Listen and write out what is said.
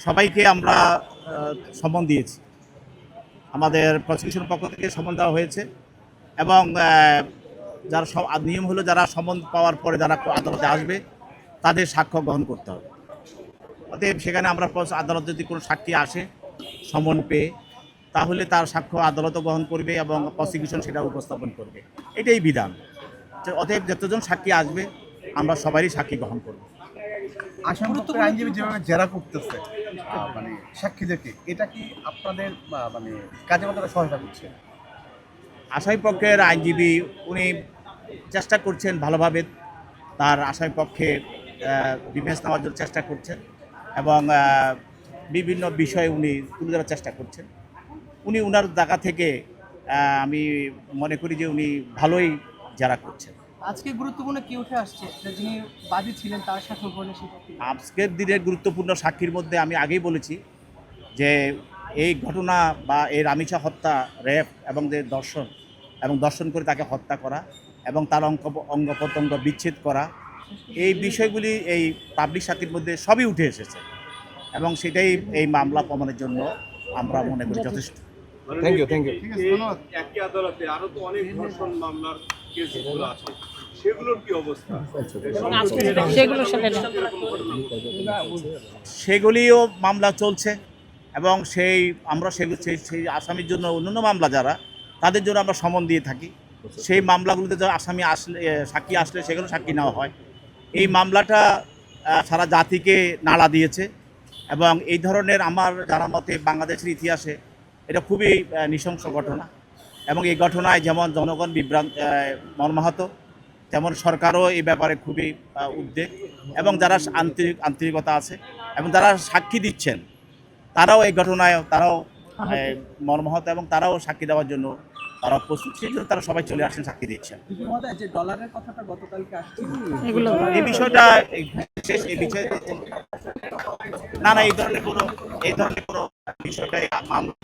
সবাইকে আমরা সমন দিয়েছি, আমাদের প্রসিকিউশন পক্ষ থেকে সমন দেওয়া হয়েছে এবং যারা নিয়ম হলো যারা সমন পাওয়ার পরে যারা আদালতে আসবে তাদের সাক্ষ্য গ্রহণ করতে হবে। অতএব সেখানে আমরা আদালত যদি কোনো সাক্ষী আসে সমন পেয়ে, তাহলে তার সাক্ষ্য আদালতও গ্রহণ করবে এবং প্রসিকিউশন সেটা উপস্থাপন করবে, এটাই বিধান। অতএব যতজন সাক্ষী আসবে আমরা সবারই সাক্ষী গ্রহণ করব। আসামিপক্ষের আইনজীবী যেভাবে জেরা করতেছে মানে সাক্ষীদেরকে, এটা কি আপনাদের মানে কাজে কতটা সহায়তা করছে? আসামিপক্ষের আইনজীবী উনি চেষ্টা করছেন ভালোভাবে তার আসামিপক্ষে ডিফেন্স নেওয়ার জন্য চেষ্টা করছেন এবং বিভিন্ন বিষয়ে উনি তুলে ধরার চেষ্টা করছেন। উনি ওনার জায়গা থেকে আমি মনে করি যে উনি ভালোই জেরা করছেন। আজকে গুরুত্বপূর্ণ কি উঠে আসছে যিনি বাদী ছিলেন তার সাথে আজকের দিনের গুরুত্বপূর্ণ সাক্ষীর মধ্যে আমি আগেই বলেছি যে এই ঘটনা বা এই রামিসা হত্যা, রেপ এবং যে দর্শন করে তাকে হত্যা করা এবং তার অঙ্গ প্রত্যঙ্গ বিচ্ছেদ করা, এই বিষয়গুলি এই পাবলিক সাক্ষীর মধ্যে সবই উঠে এসেছে এবং সেটাই এই মামলা প্রমাণের জন্য আমরা মনে করি যথেষ্ট। Thank you. একই আদালতে আরো তো অনেক ধর্ষণ মামলার কেসগুলো আছে, সেগুলোর কি অবস্থা? সেগুলিও মামলা চলছে এবং আমরা সেই আসামির জন্য অন্যান্য মামলা যারা তাদের জন্য আমরা সমন দিয়ে থাকি। সেই মামলাগুলোতে যারা আসামি আসলে সাক্ষী আসলে সেগুলো সাক্ষী নেওয়া হয়। এই মামলাটা সারা জাতিকে নাড়া দিয়েছে এবং এই ধরনের আমার জানা মতে বাংলাদেশের ইতিহাসে এটা খুবই নৃশংস ঘটনা এবং এই ঘটনায় যেমন জনগণ মর্মাহত, তেমন সরকারও এই ব্যাপারে খুবই উদ্বেগ এবং যারা আন্তরিকতা আছে এবং যারা সাক্ষী দিচ্ছেন তারাও এই ঘটনায় মর্মাহত এবং তারাও সাক্ষী দেওয়ার জন্য তারা প্রস্তুত, সেই জন্য তারা সবাই চলে আসছেন সাক্ষী দিচ্ছেন। এই বিষয়টা এই বিষয়ে না এই ধরনের কোনো বিষয়টাই মামলা